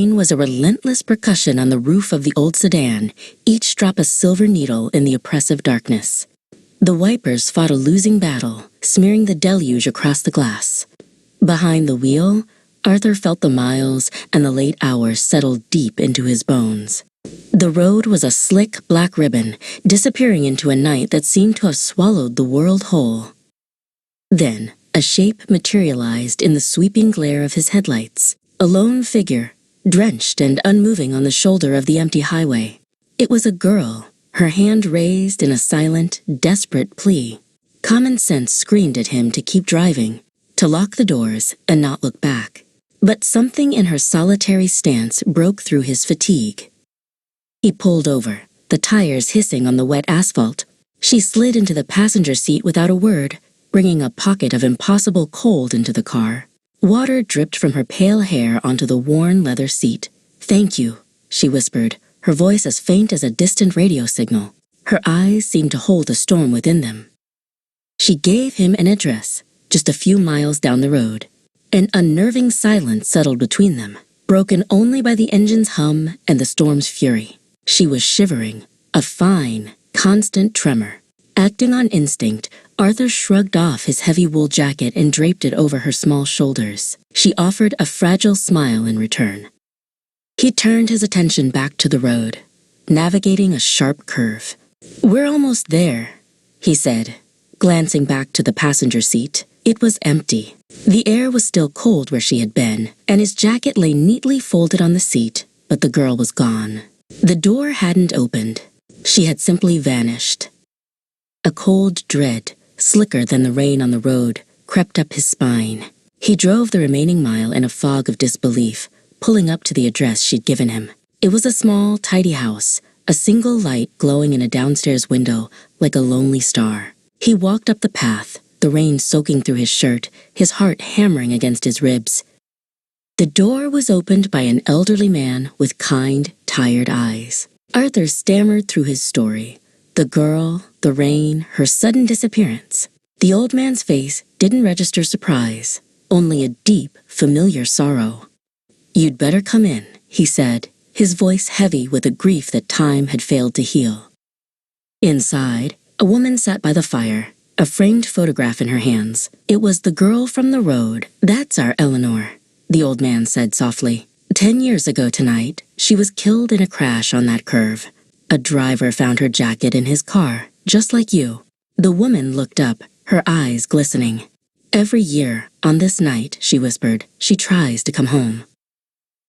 Was a relentless percussion on the roof of the old sedan, each drop a silver needle in the oppressive darkness. The wipers fought a losing battle, smearing the deluge across the glass. Behind the wheel, Arthur felt the miles and the late hours settle deep into his bones. The road was a slick black ribbon, disappearing into a night that seemed to have swallowed the world whole. Then, a shape materialized in the sweeping glare of his headlights, a lone figure, drenched and unmoving on the shoulder of the empty highway. It was a girl, her hand raised in a silent, desperate plea. Common sense screamed at him to keep driving, to lock the doors and not look back. But something in her solitary stance broke through his fatigue. He pulled over, the tires hissing on the wet asphalt. She slid into the passenger seat without a word, bringing a pocket of impossible cold into the car. Water dripped from her pale hair onto the worn leather seat. "Thank you," she whispered, her voice as faint as a distant radio signal. Her eyes seemed to hold a storm within them. She gave him an address, just a few miles down the road. An unnerving silence settled between them, broken only by the engine's hum and the storm's fury. She was shivering, a fine, constant tremor. Acting on instinct, Arthur shrugged off his heavy wool jacket and draped it over her small shoulders. She offered a fragile smile in return. He turned his attention back to the road, navigating a sharp curve. "We're almost there," he said, glancing back to the passenger seat. It was empty. The air was still cold where she had been, and his jacket lay neatly folded on the seat, but the girl was gone. The door hadn't opened. She had simply vanished. A cold dread, slicker than the rain on the road, crept up his spine. He drove the remaining mile in a fog of disbelief, pulling up to the address she'd given him. It was a small, tidy house, a single light glowing in a downstairs window like a lonely star. He walked up the path, the rain soaking through his shirt, his heart hammering against his ribs. The door was opened by an elderly man with kind, tired eyes. Arthur stammered through his story. The girl, the rain, her sudden disappearance. The old man's face didn't register surprise, only a deep, familiar sorrow. "You'd better come in," he said, his voice heavy with a grief that time had failed to heal. Inside, a woman sat by the fire, a framed photograph in her hands. "It was the girl from the road. That's our Eleanor," the old man said softly. 10 years ago tonight, she was killed in a crash on that curve. A driver found her jacket in his car, just like you." The woman looked up, her eyes glistening. "Every year, on this night," she whispered, "she tries to come home.